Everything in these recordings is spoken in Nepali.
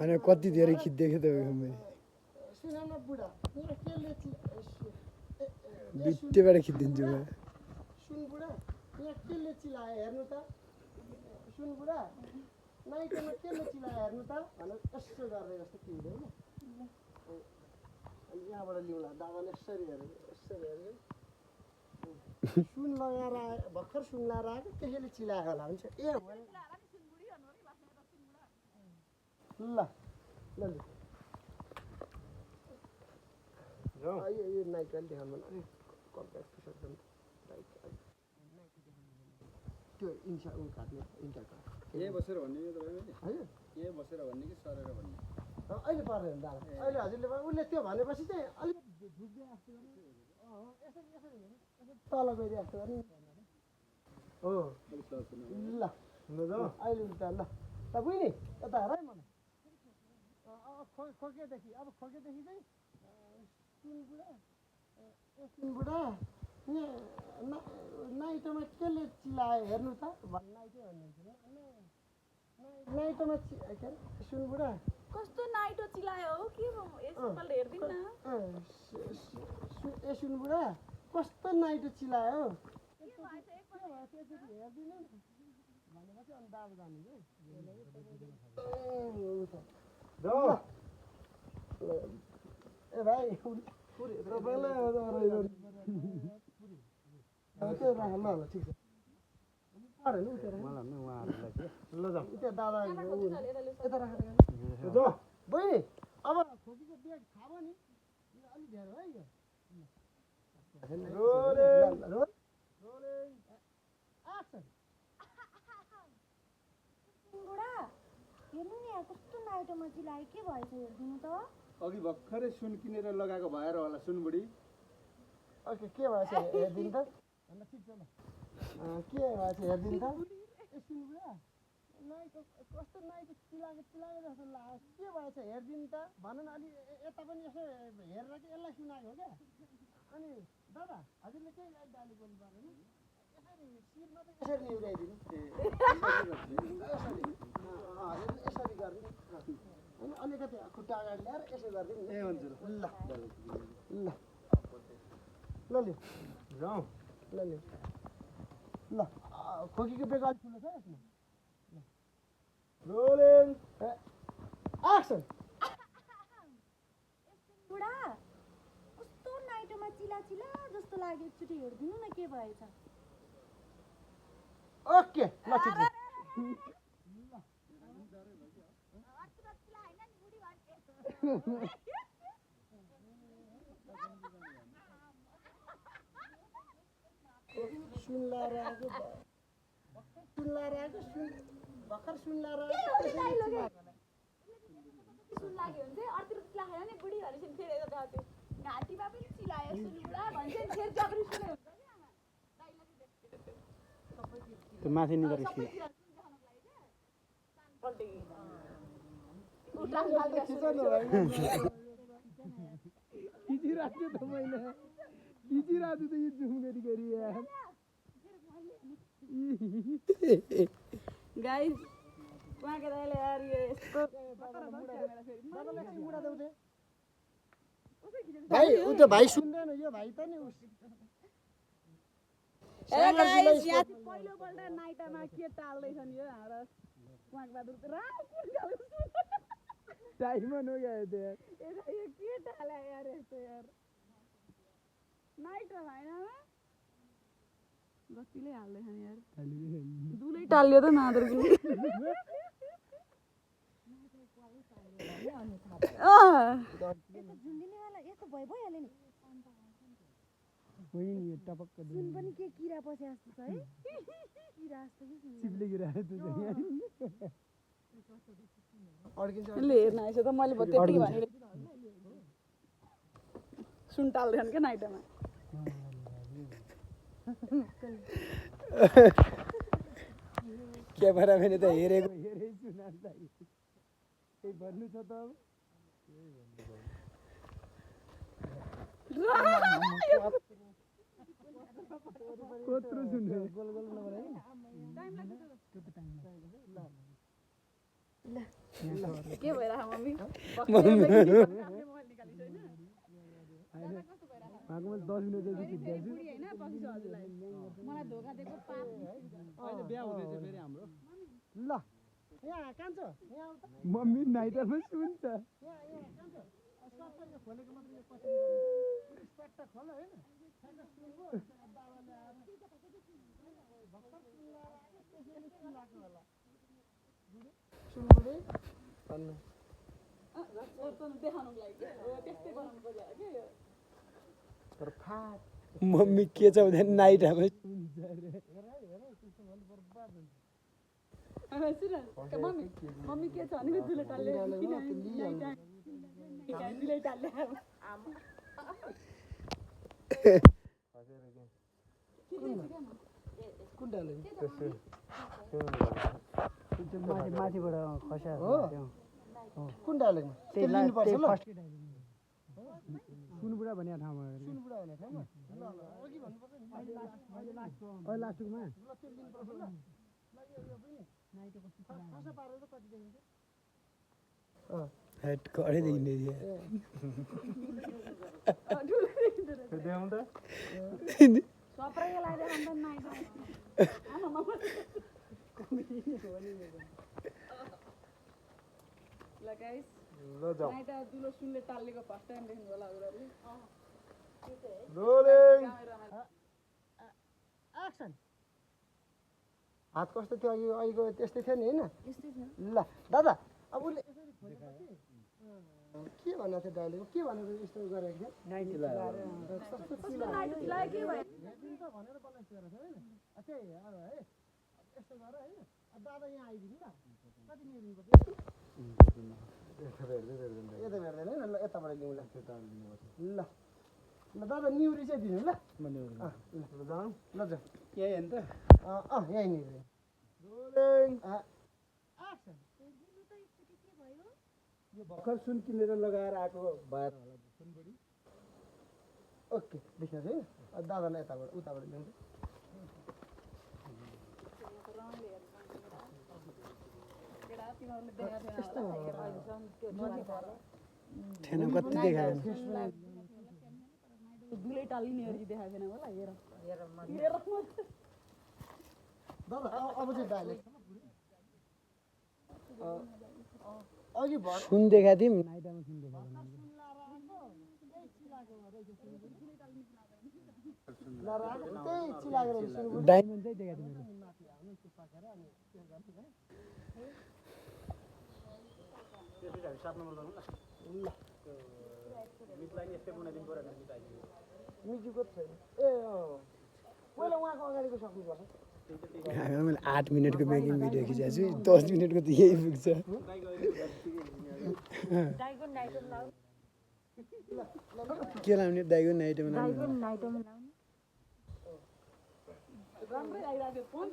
अनि कति धेरै खिच्देको त मैले सुन न बुढा यहाँ केले बित्तेबाट खिचिदिन्छु म सुन बुढा यहाँ केले चिलायो हेर्नु त सुन बुढा नाइटोमा केले चिलायो हेर्नु त भनेर यसो गरेर जस्तो के हुँदैन अनि यहाँबाट ल्याउँला दादाले यसरी हेऱ्यो सुन लगाएर आयो भर्खर सुन लगाएर आएको त्यसैले चिलायो होला हुन्छ ए हो ल ल यो नाइट अहिले देखाउनु मन त्यो इन्सा उ काट्ने इन्टा काट यही बसेर भन्ने कि तपाईँले हजुर यही बसेर भन्ने कि सरेर भन्ने अहिले पर्दैन दादा अहिले हजुरले उसले त्यो भनेपछि चाहिँ अलिक झुक्दै जस्तो गर्ने तल गइदिए जस्तो गर्ने हो ल अहिले उल्टा ल त बुझ्ने यता हेर है मलाई खोकेदेखि अब खोकेदेखि चाहिँ सुन बुढा यहाँ नाइटोमा केले चिलायो हेर्नु त नाइटै भन्नुहुन्छ नाइटोमा के अरे सुन बुढा कस्तो नाइटो चिलायो हो के एकपल्ट हेर्दिन न ए सुन बुढा कस्तो नाइटो चिलायो हेर्दिन भनेपछि अनि दाबो जानुहुन्छ ए भाइ ल ठिक छ पऱ्यो नि ल जाऊ त्यहाँ दादा यता राखेर बहिनी अब खोकीको ब्याग थाहा भयो नि अलिक धेरै है यो हेर्नु नि कस्तो नाइटोमा चिलायो के भएछ हेरिदिनु त अघि भर्खरै सुन किनेर लगाएको भएर होला सुनबुढी ओके के भएछ हेरिदिनु त ठिक छ ल के भएछ हेरिदिनु त ए सुनबुढा नाइटो कस्तो नाइटो चिलाएको जस्तो लाग्यो के भएछ हेरिदिनु त भन न अलि यता पनि यसो हेरेर कि यसलाई सुनाएको हो क्या अनि दादा हजुरले केही गाली बोल्नु परेन यसरी शिरमा चाहिँ यसरी निहुराइदिनु यसरी गरिदिनु अनि अलिकति खुट्टा अगाडि ल्याएर यसो गरिदिनु ए हुन्छ ल ल ल लिऊ जाउँ ल लिऊ ल खोकीको बेग अलिक ठुलो छ यसमा रोलिङ एक्सन बुढा कस्तो नाइटोमा चिला जस्तो लाग्यो एकचोटि हेरिदिनु न के भएछ ओके ल ठिक छ सुन लाएर आएको भर्खर सुन लाएर सुन लाग्यो भने चाहिँ अर्तिर चिलाएन नि बुढीहरु चाहिँ फेरि यता जाथे घाँटीमा पनि चिलायो सुन बुढा भन्छ नि फेरि जबरी सुने हुन्छ नि आमा त्यो माथि निको रिस्की खिचिरहेको त मैले खिचिरहेको त यो जुम गरी यार गाइस वहाँ के दाइले यार ये यस्तो भाइ उ त भाइ सुन्दैन यो भाइ त नि ए गाइस यहाँ पहिलो पल्ट नाइटमा के टाल्दै छन् यो हाम्रो कुवाक बहादुर टाइमन हो गया त्यो यार यो के टाल्या यार यस्तो यार नाइटमा भएन जतिले हाल्दै छन् यार दुलै टाल्यो त मादरको झुन्डिनेवाला यस्तो भइहाल्यो नि होइन यो टपक्क सुन पनि के किरा पसे जस्तो छ है किरा जस्तो कि चिप्ले गिरा ले हेर्न आएछ त मैले त्यति भने सुन टाल्दैछन् क्या नाइटमा क्यामेरा मैले त हेरेको सुनार केही भन्नु छ त अब कत्रो सुन्नु गोल गोल नगरे टाइम लाग्छ के भइरहेको मम्मी मम्मी मोबाइल निकालिस् होइन उहाँको मैले 10 मिनट जति फेरि बुढी होइन पक्छु हजुरलाई मलाई धोका दिएको पाप अहिले बिहा हुँदैछ फेरि हाम्रो ल यहाँ कान्छ यहाँ आऊ त मम्मी नाइटमा सुन्छ यहाँ कान्छ सरकारले खोलेको मात्रै यो पछि स्पट खोल होइन ठ्याक्क सुन्नु बाबाले आएर भर्खर सुन्लाएर आएको त्यसैले सुलाएको होला सुनबुढी भन्नु देखाउनुको लागि त्यस्तै बनाउनु पर्यो कि तर फाट मम्मी के छ भने नाइटमा सुन्छ अरे हेर त्यस्तो भने बर्बाद हुन्छ सुन मम्मी मम्मी के छ भने दुले टाल्ले दुले टाल्ले कुन डाले माथिबाट खस्या हो कुन डालेमा त्यो लिनुपर्छ ल सुनबुढा भन्ने ठाउँमा सुनबुढा हुने ठाउँमा ल ल अघि भन्नुपर्छ नि अहिले लास्टमा ल त्यो लिनुपर्छ ल यो पनि खसा पारेर कति देखिन्छ हेड कडै देखिने थियो देखाउँ त सप्राइको लागि देखाउनु नाइ ल गाइस ल जाऊ नाइट दुलो सुनले टाल्लेको फर्स्ट टाइम देख्नु होला हजुरहरूले रोलिङ एक्सन हात कस्तो थियो अघि अहिलेको त्यस्तै थियो नि होइन यस्तै छ ल दादा अब उसले यसरी खोलेपछि के भनेको थियो डाइलेको के भनेर यस्तो गरेको थियो नाइट कस्तो नाइट चिलायो के भयो हेरिदिन्छ भनेर बनाएको थियो होइन त्यही अब है यस्तो गर होइन दादा यहाँ आइदिनु ल कति निहुरिनु पर्छ यता भेट्दैन होइन ल यताबाट लिउँ ल ल ल दादा निहुरी चाहिँ दिनु ल ल जाउँ ल जाउँ यही हो नि त यहीँ निहुरी रोलिङ एक्सन यो भर्खर सुन किनेर लगाएर आएको भएर होला सुनबुढी ओके देखियो है दादालाई यताबाट उताबाट ल्याउँछ थिएन कति देखायो दुलै टाल्ने हेरी देखाएको छैन होला हेर दादा अब चाहिँ डाइलेक्ट अघि भर सुन देखाएको थियौँ नाइटमा सुन देखाएको त्यही चिलाएको सुरु डायमन्ड चाहिँ देखाएको थियो मैले माथि हाल्नु त्यो पाकेर अनि त्यो गर्नु है त्यसपछि हामी 7 नम्बर जाउँ ल मिसलाई यस्तै बनाइदिनु पर्यो भने मिसाइदिनु म्युजिकको छैन ए पहिला उहाँको अगाडिको सक्नुपर्छ मैले 8 मिनटको मेकिङ भिडियो खिचेको छु 10 मिनटको त यही पुग्छ के लाउने दाइको नाइटमा लाउने राम्रै आइरहेको थियो फोन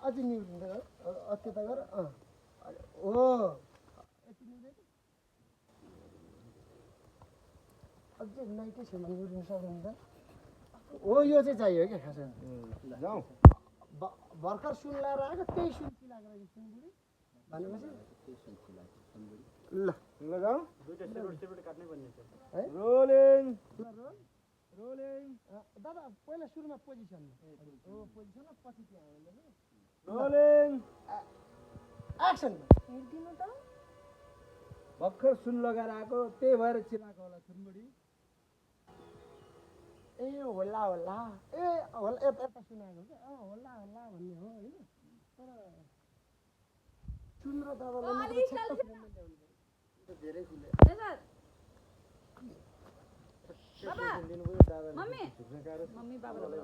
अझै न्युज हुन्छ त्यता गर हो अझै नाइटै छेउमा न्युरिनु सक्नुहुन्छ हो यो चाहिँ चाहियो क्या खास जाउँ भर्खर सुन लाएर आएको त्यही सुन चिलाएको रहेछ सुनबुढी भनेपछि ल ल जाउँ दुईटा सेपरेट काट्नै पर्ने छ है रोलिङ ल रोल रोलिङ दादा पहिला सुरुमा पोजिसनमा हो पोजिसनमा पछि त्यहाँ आउँदैन रोलिङ एक्सन हेरिदिनु त भर्खर सुन लगाएर आएको त्यही भएर चिलाएको होला सुनबुढी ए होला होला ए होला यता यता सुनाएको क्या होला होला भन्ने हो होइन तर सुन र दादालाई मात्र छक्क फ्रेममा ल्याउनु पर्यो धेरै खुले मम्मी मम्मी बाबालाई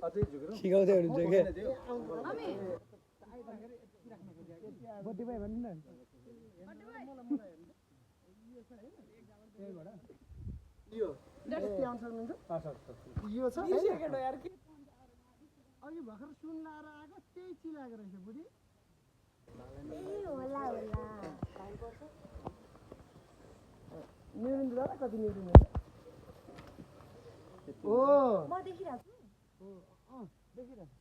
अझै झुक्रो सिकाउँदै हुनुहुन्छ क्या मम्मी बर्थडे भाइ भन्नु न यो यति आउँछ हुन्छ यो छ अघि भर्खर सुन लाएर आएको त्यही चिलाएको रहेछ बुढी न्युरिनु दादा कति न्युरिनु ओ म देखिरहेको छु देखिरहेको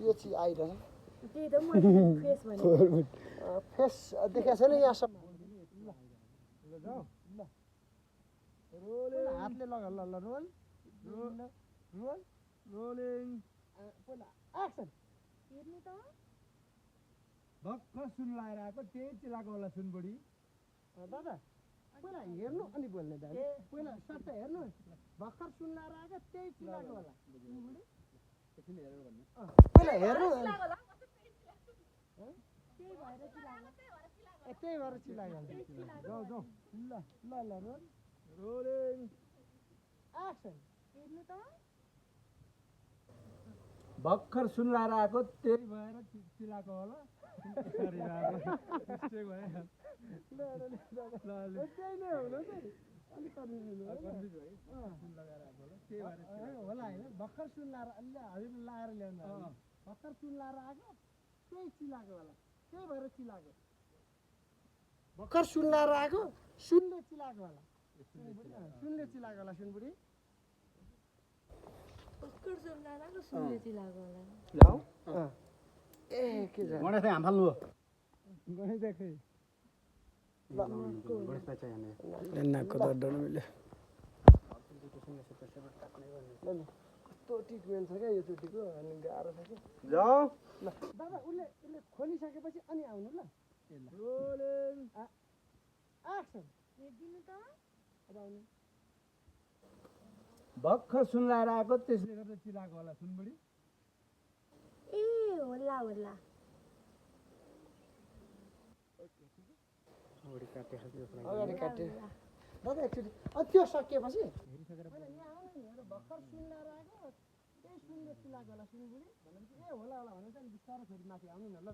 यो चाहिँ आइरहेछ त्यही त मैले फेस भने फेस देखाएको छैन यहाँसम्म हातले लगा ल ल रोल रोल रोलिङ पहिला एक्सन हेर्नु त भर्खर सुन लाएर आएको त्यही चिलाएको होला सुनबुढी दादा पहिला हेर्नु अनि बोल्ने दादा पहिला सट्ट हेर्नु भर्खर सुन लाएर आएको त्यही चिलाएको होला पहिला हेर्नु त्यही भएर चिलाएको जाऊ जाऊ ल ल ल रोल रोलिङ एक्सन हेर्नु त भर्खर सुन लाएर आएको त्यही भएर चिलाएको होला त्यही भयो त्यही नै हुनु चाहिँ अलिक कन्फ्युज होला होइन भर्खर सुन लाएर अलि हजुर लाएर ल्याउनु भर्खर सुन लाएर आएको त्यही चिलाएको होला त्यही भएर चिलाएको भर्खर सुन लाएर आएको सुनले चिलाएको होला सुनले चिलाएको होला सुनबुढी भर्खर सुन्दा सुनले चिलाएको होला जाऊ ए के छ गणेश दाइ हाम फाल्नु हो गणेश देखै गणेश दाइ चाहिँ यहाँ नाकको दर्द मिल्यो कस्तो ट्रिटमेन्ट छ क्या यो चुट्टीको अनि गाह्रो छ कि जाऊ ल दादा उसले खोलिसकेपछि अनि आउनु ल रोलिङ एक्सन हेरिदिनु त अब आउनु भर्खर सुन लाएर आएको त्यसले गर्दा चिलाएको होला सुनबुढी ए होला होला अगाडि काट्यो दादा एकचोटि त्यो सकिएपछि पहिला यहाँ आउनु नि हेर भर्खर सुन लाएर आएको त्यही सुनले चिलाएको होला सुनबुढी भनेपछि ए होला होला भनेर चाहिँ बिस्तारो फेरि माथि आउनु न ल